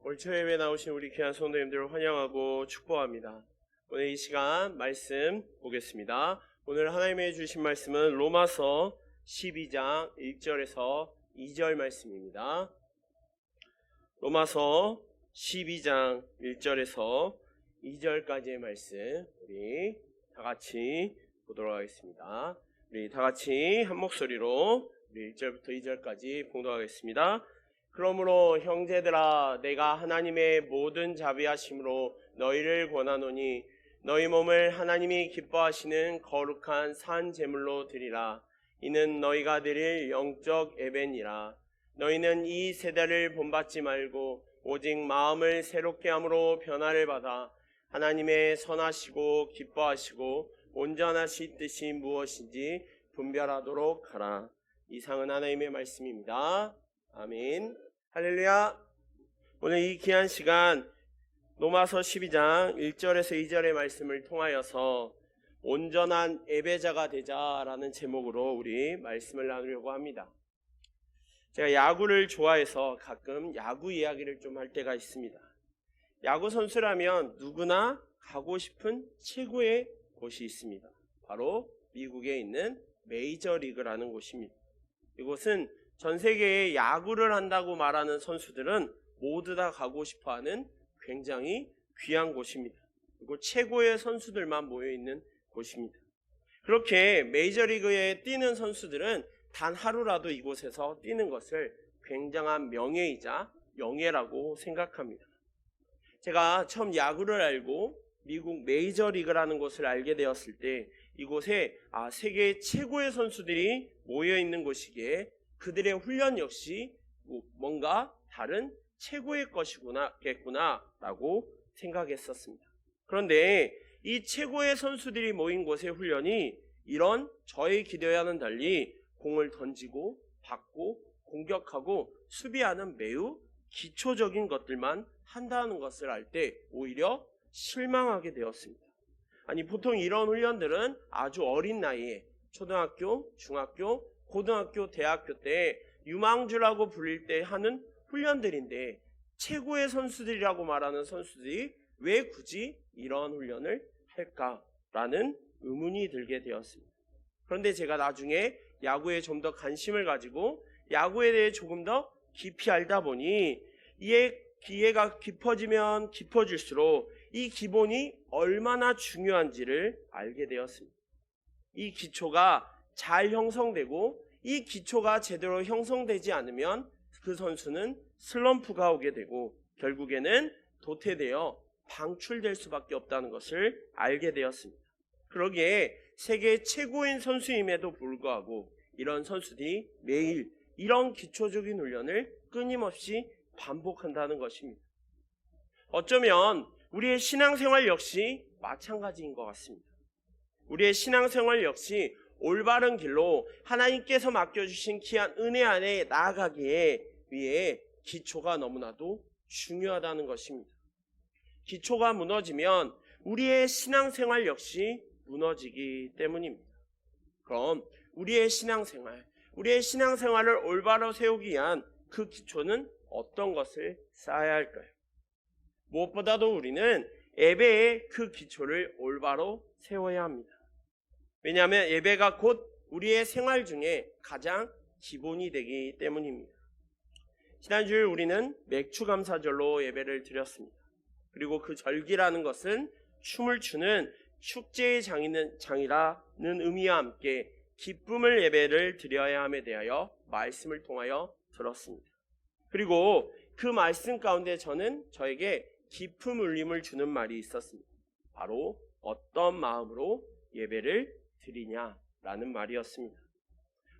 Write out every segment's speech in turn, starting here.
월초 예배 나오신 우리 귀한 성도님들을 환영하고 축복합니다. 오늘 이 시간 말씀 보겠습니다. 오늘 하나님의 주신 말씀은 로마서 12장 1절에서 2절 말씀입니다. 로마서 12장 1절에서 2절까지의 말씀 우리 다 같이 보도록 하겠습니다. 우리 다 같이 한 목소리로 우리 1절부터 2절까지 봉독하겠습니다. 그러므로 형제들아, 내가 하나님의 모든 자비하심으로 너희를 권하노니 너희 몸을 하나님이 기뻐하시는 거룩한 산 제물로 드리라. 이는 너희가 드릴 영적 예배니라. 너희는 이 세대를 본받지 말고 오직 마음을 새롭게 함으로 변화를 받아 하나님의 선하시고 기뻐하시고 온전하신 뜻이 무엇인지 분별하도록 하라. 이상은 하나님의 말씀입니다. 아멘. 할렐루야. 오늘 이 귀한 시간 로마서 12장 1절에서 2절의 말씀을 통하여서 온전한 예배자가 되자라는 제목으로 우리 말씀을 나누려고 합니다. 제가 야구를 좋아해서 가끔 야구 이야기를 좀 할 때가 있습니다. 야구 선수라면 누구나 가고 싶은 최고의 곳이 있습니다. 바로 미국에 있는 메이저리그라는 곳입니다. 이곳은 전 세계에 야구를 한다고 말하는 선수들은 모두 다 가고 싶어하는 굉장히 귀한 곳입니다. 그리고 최고의 선수들만 모여있는 곳입니다. 그렇게 메이저리그에 뛰는 선수들은 단 하루라도 이곳에서 뛰는 것을 굉장한 명예이자 영예라고 생각합니다. 제가 처음 야구를 알고 미국 메이저리그라는 곳을 알게 되었을 때 이곳에 세계 최고의 선수들이 모여있는 곳이기에 그들의 훈련 역시 뭔가 다른 최고의 것이겠구나라고 생각했었습니다. 그런데 이 최고의 선수들이 모인 곳의 훈련이 이런 저의 기대와는 달리 공을 던지고 받고 공격하고 수비하는 매우 기초적인 것들만 한다는 것을 알 때 오히려 실망하게 되었습니다. 보통 이런 훈련들은 아주 어린 나이에 초등학교, 중학교, 고등학교, 대학교 때 유망주라고 불릴 때 하는 훈련들인데 최고의 선수들이라고 말하는 선수들이 왜 굳이 이런 훈련을 할까라는 의문이 들게 되었습니다. 그런데 제가 나중에 야구에 좀 더 관심을 가지고 야구에 대해 조금 더 깊이 알다 보니 이해가 깊어지면 깊어질수록 이 기본이 얼마나 중요한지를 알게 되었습니다. 이 기초가 잘 형성되고 이 기초가 제대로 형성되지 않으면 그 선수는 슬럼프가 오게 되고 결국에는 도태되어 방출될 수밖에 없다는 것을 알게 되었습니다. 그러기에 세계 최고인 선수임에도 불구하고 이런 선수들이 매일 이런 기초적인 훈련을 끊임없이 반복한다는 것입니다. 어쩌면 우리의 신앙생활 역시 마찬가지인 것 같습니다. 우리의 신앙생활 역시 올바른 길로 하나님께서 맡겨주신 귀한 은혜 안에 나아가기에 위해 기초가 너무나도 중요하다는 것입니다. 기초가 무너지면 우리의 신앙생활 역시 무너지기 때문입니다. 그럼 우리의 신앙생활을 올바로 세우기 위한 그 기초는 어떤 것을 쌓아야 할까요? 무엇보다도 우리는 예배의 그 기초를 올바로 세워야 합니다. 왜냐하면 예배가 곧 우리의 생활 중에 가장 기본이 되기 때문입니다. 지난주에 우리는 맥추감사절로 예배를 드렸습니다. 그리고 그 절기라는 것은 춤을 추는 축제의 장이라는 의미와 함께 기쁨을 예배를 드려야 함에 대하여 말씀을 통하여 들었습니다. 그리고 그 말씀 가운데 저에게 깊은 울림을 주는 말이 있었습니다. 바로 어떤 마음으로 예배를 드리냐라는 말이었습니다.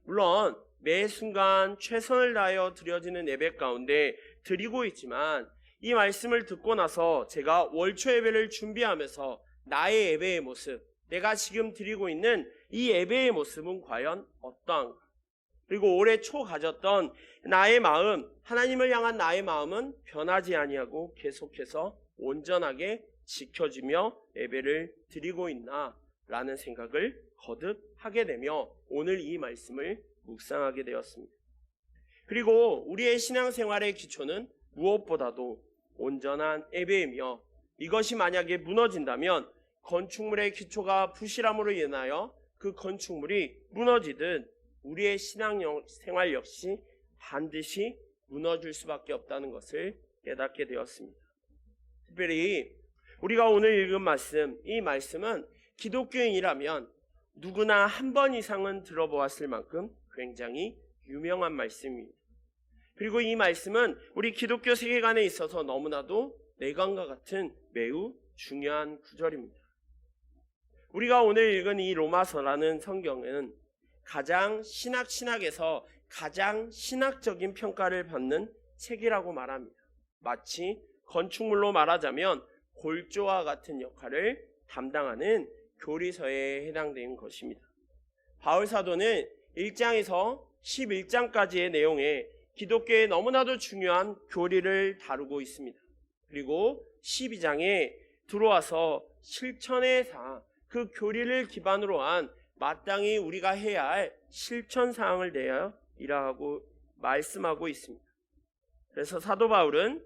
물론 매 순간 최선을 다하여 드려지는 예배 가운데 드리고 있지만 이 말씀을 듣고 나서 제가 월초 예배를 준비하면서 나의 예배의 모습, 내가 지금 드리고 있는 이 예배의 모습은 과연 어떠한가? 그리고 올해 초 가졌던 나의 마음, 하나님을 향한 나의 마음은 변하지 아니하고 계속해서 온전하게 지켜지며 예배를 드리고 있나라는 생각을 거듭 하게 되며 오늘 이 말씀을 묵상하게 되었습니다. 그리고 우리의 신앙생활의 기초는 무엇보다도 온전한 예배이며, 이것이 만약에 무너진다면 건축물의 기초가 부실함으로 인하여 그 건축물이 무너지듯 우리의 신앙생활 역시 반드시 무너질 수밖에 없다는 것을 깨닫게 되었습니다. 특별히 우리가 오늘 읽은 말씀, 이 말씀은 기독교인이라면 누구나 한 번 이상은 들어보았을 만큼 굉장히 유명한 말씀입니다. 그리고 이 말씀은 우리 기독교 세계관에 있어서 너무나도 내관과 같은 매우 중요한 구절입니다. 우리가 오늘 읽은 이 로마서라는 성경은 가장 신학에서 가장 신학적인 평가를 받는 책이라고 말합니다. 마치 건축물로 말하자면 골조와 같은 역할을 담당하는 교리서에 해당되는 것입니다. 바울 사도는 1장에서 11장까지의 내용에 기독교의 너무나도 중요한 교리를 다루고 있습니다. 그리고 12장에 들어와서 실천의 사항, 그 교리를 기반으로 한 마땅히 우리가 해야 할 실천 사항을 대하여 일하고 말씀하고 있습니다. 그래서 사도 바울은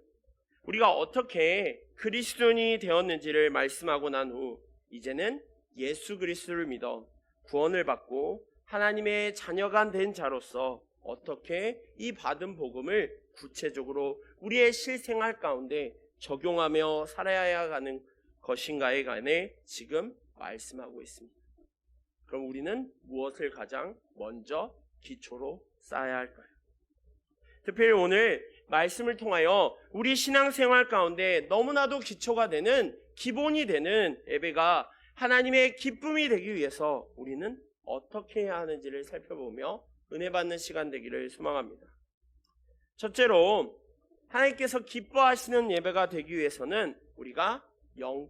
우리가 어떻게 그리스도인이 되었는지를 말씀하고 난 후 이제는 예수 그리스도를 믿어 구원을 받고 하나님의 자녀가 된 자로서 어떻게 이 받은 복음을 구체적으로 우리의 실생활 가운데 적용하며 살아야 하는 것인가에 관해 지금 말씀하고 있습니다. 그럼 우리는 무엇을 가장 먼저 기초로 쌓아야 할까요? 특별히 오늘 말씀을 통하여 우리 신앙생활 가운데 너무나도 기초가 되는, 기본이 되는 예배가 하나님의 기쁨이 되기 위해서 우리는 어떻게 해야 하는지를 살펴보며 은혜 받는 시간 되기를 소망합니다. 첫째로 하나님께서 기뻐하시는 예배가 되기 위해서는 우리가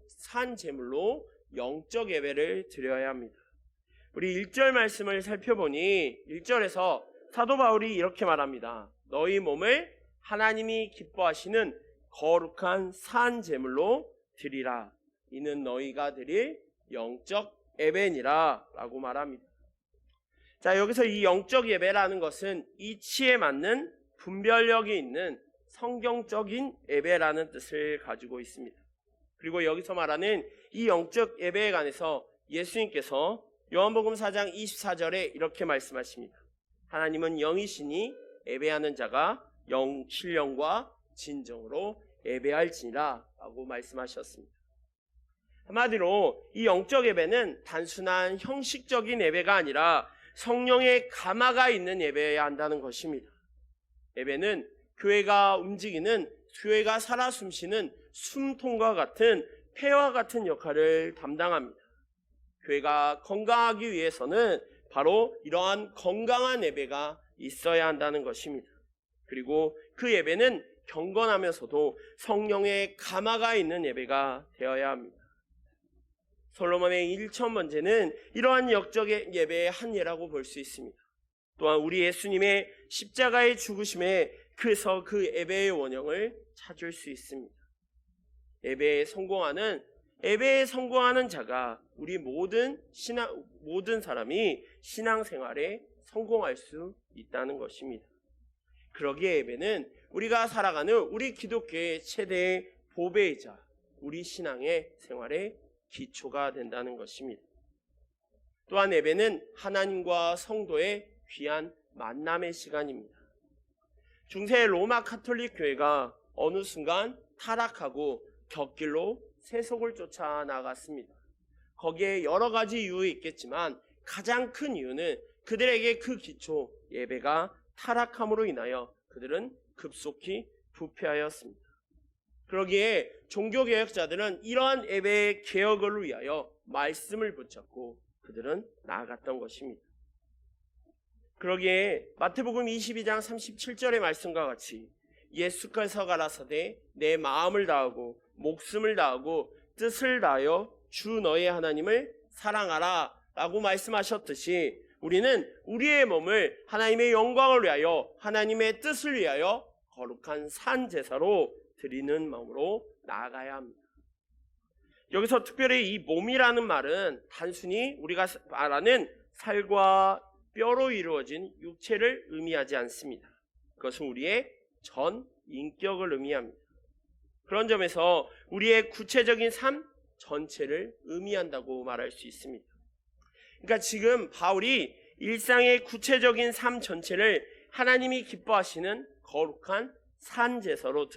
산 제물로 영적 예배를 드려야 합니다. 우리 1절 말씀을 살펴보니 1절에서 사도 바울이 이렇게 말합니다. 너희 몸을 하나님이 기뻐하시는 거룩한 산 제물로 드리라. 이는 너희가 드릴 영적 예배니라 라고 말합니다. 자, 여기서 이 영적 예배라는 것은 이치에 맞는 분별력이 있는 성경적인 예배라는 뜻을 가지고 있습니다. 그리고 여기서 말하는 이 영적 예배에 관해서 예수님께서 요한복음 4장 24절에 이렇게 말씀하십니다. 하나님은 영이시니 예배하는 자가 신령과 진정으로 예배할지니라 라고 말씀하셨습니다. 한마디로 이 영적 예배는 단순한 형식적인 예배가 아니라 성령의 감화가 있는 예배여야 한다는 것입니다. 예배는 교회가 움직이는, 교회가 살아 숨쉬는 숨통과 같은 폐와 같은 역할을 담당합니다. 교회가 건강하기 위해서는 바로 이러한 건강한 예배가 있어야 한다는 것입니다. 그리고 그 예배는 경건하면서도 성령의 감화가 있는 예배가 되어야 합니다. 솔로몬의 1,000번제는 이러한 영적의 예배의 한 예라고 볼 수 있습니다. 또한 우리 예수님의 십자가의 죽으심에 그래서 그 예배의 원형을 찾을 수 있습니다. 예배에 성공하는 자가 우리 모든 사람이 신앙생활에 성공할 수 있다는 것입니다. 그러기에 예배는 우리가 살아가는 우리 기독교의 최대의 보배이자 우리 신앙의 생활의 기초가 된다는 것입니다. 또한 예배는 하나님과 성도의 귀한 만남의 시간입니다. 중세 로마 가톨릭 교회가 어느 순간 타락하고 곁길로 세속을 쫓아 나갔습니다. 거기에 여러 가지 이유 있겠지만 가장 큰 이유는 그들에게 그 기초 예배가 타락함으로 인하여 그들은 급속히 부패하였습니다. 그러기에 종교개혁자들은 이러한 예배의 개혁을 위하여 말씀을 붙잡고 그들은 나아갔던 것입니다. 그러기에 마태복음 22장 37절의 말씀과 같이 예수께서 가라사대 내 마음을 다하고 목숨을 다하고 뜻을 다하여 주 너의 하나님을 사랑하라 라고 말씀하셨듯이 우리는 우리의 몸을 하나님의 영광을 위하여 하나님의 뜻을 위하여 거룩한 산 제사로 드리는 마음으로 나아가야 합니다. 여기서 특별히 이 몸이라는 말은 단순히 우리가 말하는 살과 뼈로 이루어진 육체를 의미하지 않습니다. 그것은 우리의 전 인격을 의미합니다. 그런 점에서 우리의 구체적인 삶 전체를 의미한다고 말할 수 있습니다. 그러니까 지금 바울이 일상의 구체적인 삶 전체를 하나님이 기뻐하시는 거룩한 산제사로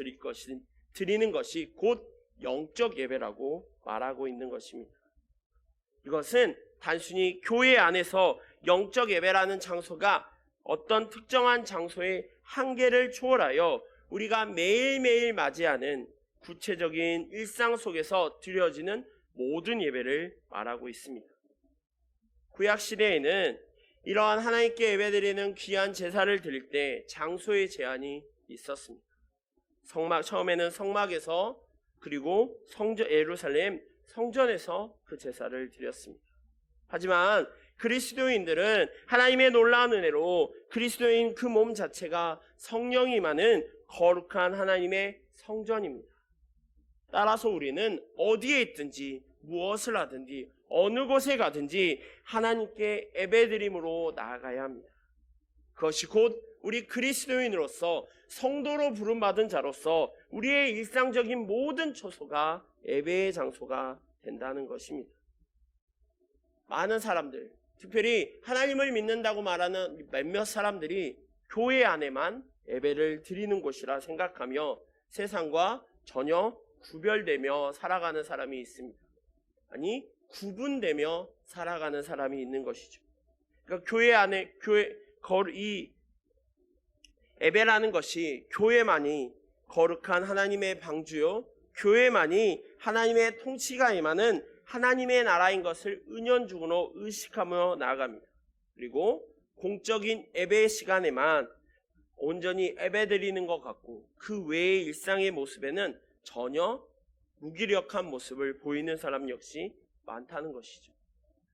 드리는 것이 곧 영적 예배라고 말하고 있는 것입니다. 이것은 단순히 교회 안에서 영적 예배라는 장소가 어떤 특정한 장소의 한계를 초월하여 우리가 매일매일 맞이하는 구체적인 일상 속에서 드려지는 모든 예배를 말하고 있습니다. 구약시대에는 이러한 하나님께 예배드리는 귀한 제사를 드릴 때 장소의 제한이 있었습니다. 처음에는 성막에서, 그리고 예루살렘 성전에서 그 제사를 드렸습니다. 하지만 그리스도인들은 하나님의 놀라운 은혜로 그리스도인 그 몸 자체가 성령이 임하는 거룩한 하나님의 성전입니다. 따라서 우리는 어디에 있든지 무엇을 하든지 어느 곳에 가든지 하나님께 예배드림으로 나아가야 합니다. 그것이 곧 우리 그리스도인으로서 성도로 부름받은 자로서 우리의 일상적인 모든 처소가 예배의 장소가 된다는 것입니다. 많은 사람들, 특별히 하나님을 믿는다고 말하는 몇몇 사람들이 교회 안에만 예배를 드리는 곳이라 생각하며 세상과 전혀 구별되며 살아가는 사람이 있습니다. 아니, 구분되며 살아가는 사람이 있는 것이죠. 그러니까 교회 안에 이 예배라는 것이 교회만이 거룩한 하나님의 방주요, 교회만이 하나님의 통치가 임하는 하나님의 나라인 것을 은연중으로 의식하며 나아갑니다. 그리고 공적인 예배 시간에만 온전히 예배드리는 것 같고 그 외의 일상의 모습에는 전혀 무기력한 모습을 보이는 사람 역시 많다는 것이죠.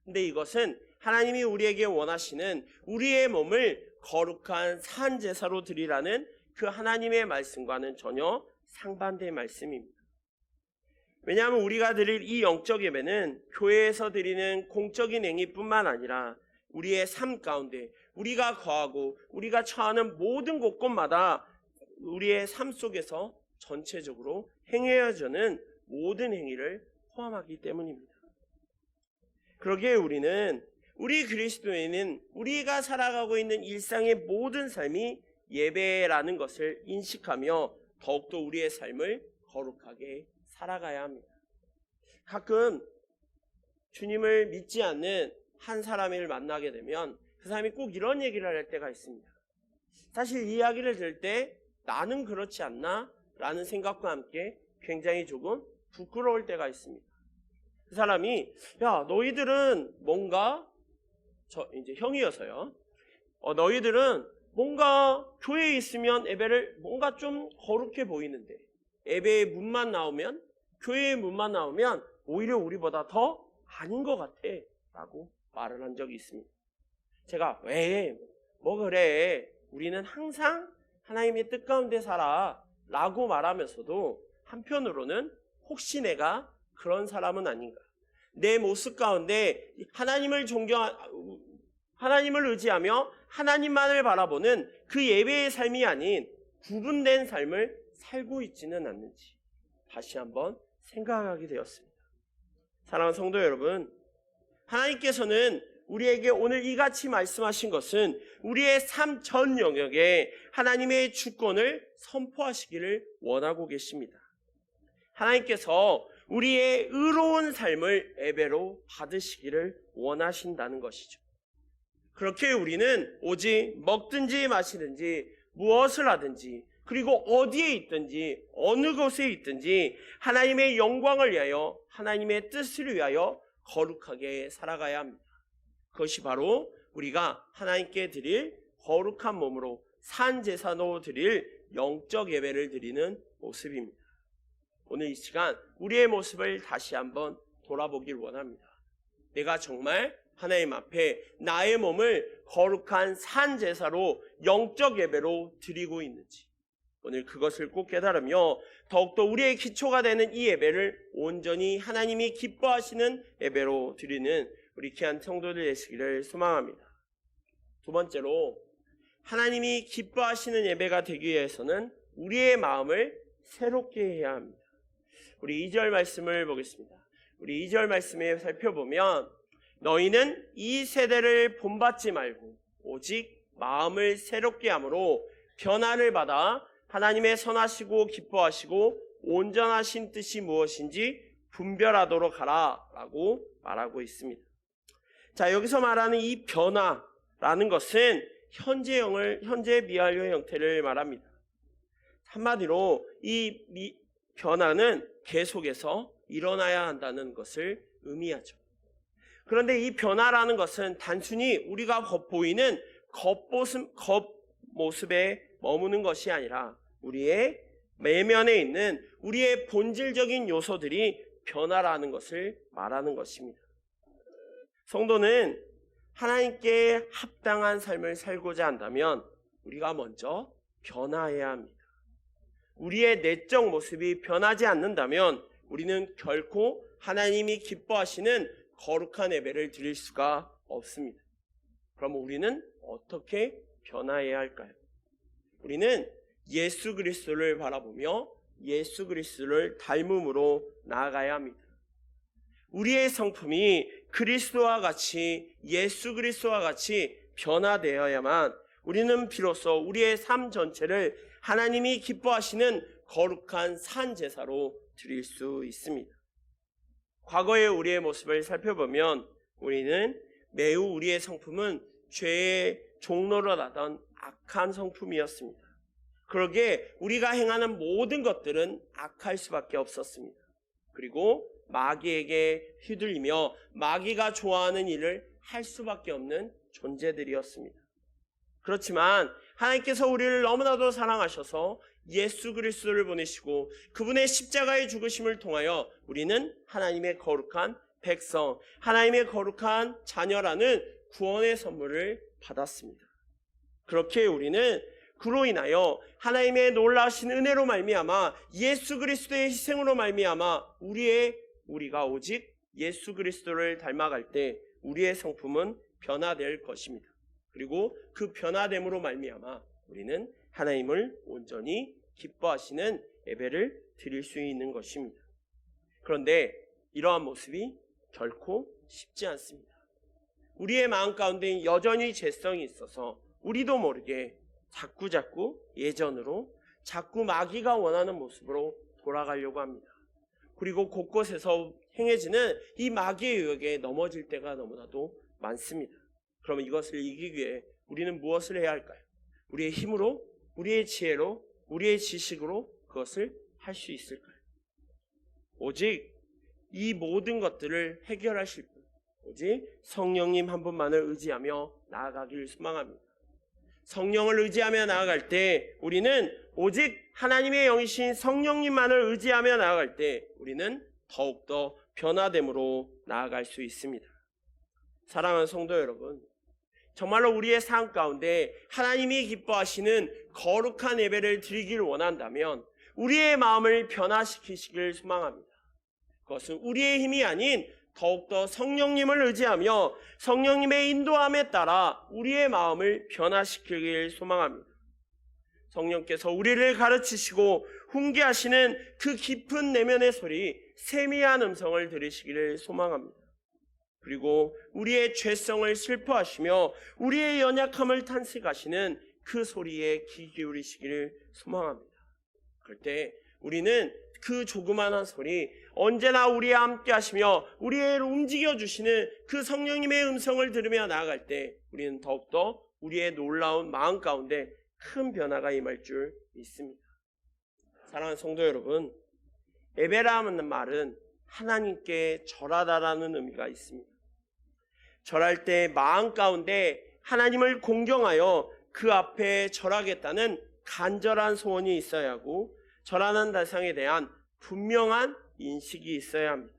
근데 이것은 하나님이 우리에게 원하시는 우리의 몸을 거룩한 산 제사로 드리라는 그 하나님의 말씀과는 전혀 상반된 말씀입니다. 왜냐하면 우리가 드릴 이 영적 예배는 교회에서 드리는 공적인 행위뿐만 아니라 우리의 삶 가운데 우리가 거하고 우리가 처하는 모든 곳곳마다 우리의 삶 속에서 전체적으로 행해야하는 모든 행위를 포함하기 때문입니다. 그러기에 우리 그리스도인은 우리가 살아가고 있는 일상의 모든 삶이 예배라는 것을 인식하며 더욱더 우리의 삶을 거룩하게 살아가야 합니다. 가끔 주님을 믿지 않는 한 사람을 만나게 되면 그 사람이 꼭 이런 얘기를 할 때가 있습니다. 사실 이 이야기를 들을 때 나는 그렇지 않나? 라는 생각과 함께 굉장히 조금 부끄러울 때가 있습니다. 그 사람이 야, 너희들은 뭔가 이제 형이어서요. 너희들은 뭔가 교회에 있으면 예배를 뭔가 좀 거룩해 보이는데 예배의 문만 나오면, 교회의 문만 나오면 오히려 우리보다 더 아닌 것 같아 라고 말을 한 적이 있습니다. 제가 왜? 뭐 그래? 우리는 항상 하나님의 뜻 가운데 살아 라고 말하면서도 한편으로는 혹시 내가 그런 사람은 아닌가? 내 모습 가운데 하나님을 의지하며 하나님만을 바라보는 그 예배의 삶이 아닌 구분된 삶을 살고 있지는 않는지 다시 한번 생각하게 되었습니다. 사랑하는 성도 여러분, 하나님께서는 우리에게 오늘 이같이 말씀하신 것은 우리의 삶 전 영역에 하나님의 주권을 선포하시기를 원하고 계십니다. 하나님께서 우리의 의로운 삶을 예배로 받으시기를 원하신다는 것이죠. 그렇게 우리는 오직 먹든지 마시든지 무엇을 하든지 그리고 어디에 있든지 어느 곳에 있든지 하나님의 영광을 위하여 하나님의 뜻을 위하여 거룩하게 살아가야 합니다. 그것이 바로 우리가 하나님께 드릴 거룩한 몸으로 산 제사로 드릴 영적 예배를 드리는 모습입니다. 오늘 이 시간 우리의 모습을 다시 한번 돌아보길 원합니다. 내가 정말 하나님 앞에 나의 몸을 거룩한 산 제사로 영적 예배로 드리고 있는지 오늘 그것을 꼭 깨달으며 더욱더 우리의 기초가 되는 이 예배를 온전히 하나님이 기뻐하시는 예배로 드리는 우리 귀한 성도들 되시기를 소망합니다. 두 번째로 하나님이 기뻐하시는 예배가 되기 위해서는 우리의 마음을 새롭게 해야 합니다. 우리 2절 말씀을 보겠습니다. 우리 2절 말씀에 살펴보면 너희는 이 세대를 본받지 말고 오직 마음을 새롭게 함으로 변화를 받아 하나님의 선하시고 기뻐하시고 온전하신 뜻이 무엇인지 분별하도록 하라 라고 말하고 있습니다. 자, 여기서 말하는 이 변화라는 것은 현재 미완료 형태를 말합니다. 한마디로 이 변화는 계속해서 일어나야 한다는 것을 의미하죠. 그런데 이 변화라는 것은 단순히 우리가 겉보이는 겉모습에 머무는 것이 아니라 우리의 내면에 있는 우리의 본질적인 요소들이 변화라는 것을 말하는 것입니다. 성도는 하나님께 합당한 삶을 살고자 한다면 우리가 먼저 변화해야 합니다. 우리의 내적 모습이 변하지 않는다면 우리는 결코 하나님이 기뻐하시는 거룩한 예배를 드릴 수가 없습니다. 그럼 우리는 어떻게 변화해야 할까요? 우리는 예수 그리스도를 바라보며 예수 그리스도를 닮음으로 나아가야 합니다. 우리의 성품이 그리스도와 같이 예수 그리스도와 같이 변화되어야만 우리는 비로소 우리의 삶 전체를 하나님이 기뻐하시는 거룩한 산 제사로 드릴 수 있습니다. 과거의 우리의 모습을 살펴보면 우리는 매우 우리의 성품은 죄의 종로를 하던 악한 성품이었습니다. 그러기에 우리가 행하는 모든 것들은 악할 수밖에 없었습니다. 그리고 마귀에게 휘둘리며 마귀가 좋아하는 일을 할 수밖에 없는 존재들이었습니다. 그렇지만 하나님께서 우리를 너무나도 사랑하셔서 예수 그리스도를 보내시고 그분의 십자가의 죽으심을 통하여 우리는 하나님의 거룩한 백성, 하나님의 거룩한 자녀라는 구원의 선물을 받았습니다. 그렇게 우리는 그로 인하여 하나님의 놀라우신 은혜로 말미암아 예수 그리스도의 희생으로 말미암아 우리가 오직 예수 그리스도를 닮아갈 때 우리의 성품은 변화될 것입니다. 그리고 그 변화됨으로 말미암아 우리는 하나님을 온전히 기뻐하시는 예배를 드릴 수 있는 것입니다. 그런데 이러한 모습이 결코 쉽지 않습니다. 우리의 마음 가운데 여전히 죄성이 있어서 우리도 모르게 자꾸 예전으로 자꾸 마귀가 원하는 모습으로 돌아가려고 합니다. 그리고 곳곳에서 행해지는 이 마귀의 유혹에 넘어질 때가 너무나도 많습니다. 그러면 이것을 이기기 위해 우리는 무엇을 해야 할까요? 우리의 힘으로, 우리의 지혜로, 우리의 지식으로 그것을 할 수 있을까요? 오직 이 모든 것들을 해결하실 분, 오직 성령님 한 분만을 의지하며 나아가기를 소망합니다. 성령을 의지하며 나아갈 때 우리는 오직 하나님의 영이신 성령님만을 의지하며 나아갈 때 우리는 더욱더 변화됨으로 나아갈 수 있습니다. 사랑하는 성도 여러분, 정말로 우리의 삶 가운데 하나님이 기뻐하시는 거룩한 예배를 드리기를 원한다면 우리의 마음을 변화시키시길 소망합니다. 그것은 우리의 힘이 아닌 더욱더 성령님을 의지하며 성령님의 인도함에 따라 우리의 마음을 변화시키길 소망합니다. 성령께서 우리를 가르치시고 훈계하시는 그 깊은 내면의 소리, 세미한 음성을 들으시기를 소망합니다. 그리고 우리의 죄성을 슬퍼하시며 우리의 연약함을 탄식하시는 그 소리에 귀 기울이시기를 소망합니다. 그럴 때 우리는 그 조그마한 소리, 언제나 우리와 함께 하시며 우리를 움직여주시는 그 성령님의 음성을 들으며 나아갈 때 우리는 더욱더 우리의 놀라운 마음 가운데 큰 변화가 임할 줄 믿습니다. 사랑하는 성도 여러분, 예배라는 말은 하나님께 절하다라는 의미가 있습니다. 절할 때 마음 가운데 하나님을 공경하여 그 앞에 절하겠다는 간절한 소원이 있어야 하고 절하는 대상에 대한 분명한 인식이 있어야 합니다.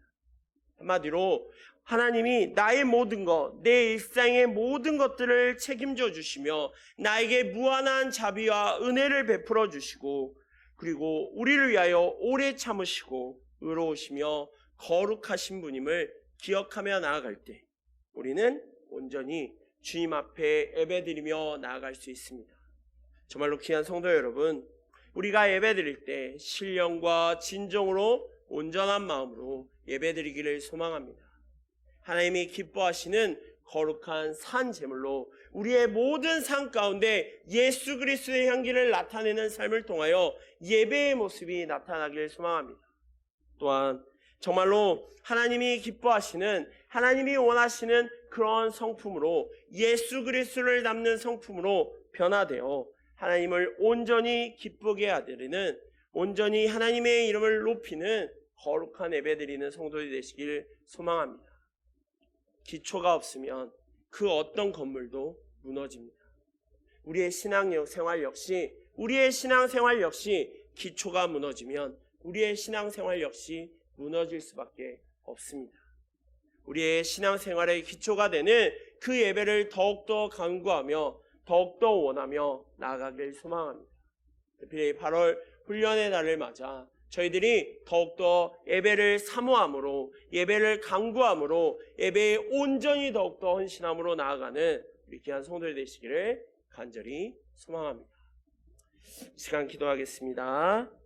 한마디로 하나님이 나의 모든 것, 내 일상의 모든 것들을 책임져 주시며 나에게 무한한 자비와 은혜를 베풀어 주시고 그리고 우리를 위하여 오래 참으시고 의로우시며 거룩하신 분임을 기억하며 나아갈 때 우리는 온전히 주님 앞에 예배드리며 나아갈 수 있습니다. 정말로 귀한 성도 여러분, 우리가 예배드릴 때 신령과 진정으로 온전한 마음으로 예배드리기를 소망합니다. 하나님이 기뻐하시는 거룩한 산 제물로 우리의 모든 삶 가운데 예수 그리스도의 향기를 나타내는 삶을 통하여 예배의 모습이 나타나기를 소망합니다. 또한 정말로 하나님이 기뻐하시는, 하나님이 원하시는 그러한 성품으로, 예수 그리스도를 담는 성품으로 변화되어 하나님을 온전히 기쁘게 하드리는, 온전히 하나님의 이름을 높이는 거룩한 예배드리는 성도들이 되시길 소망합니다. 기초가 없으면 그 어떤 건물도 무너집니다. 우리의 신앙생활 역시 기초가 무너지면 우리의 신앙생활 역시 무너질 수밖에 없습니다. 우리의 신앙생활의 기초가 되는 그 예배를 더욱더 강구하며 더욱더 원하며 나아가길 소망합니다. 특별히 8월 훈련의 날을 맞아 저희들이 더욱더 예배를 사모함으로, 예배를 강구함으로, 예배에 온전히 더욱더 헌신함으로 나아가는 우리 귀한 성도들 되시기를 간절히 소망합니다. 시간 기도하겠습니다.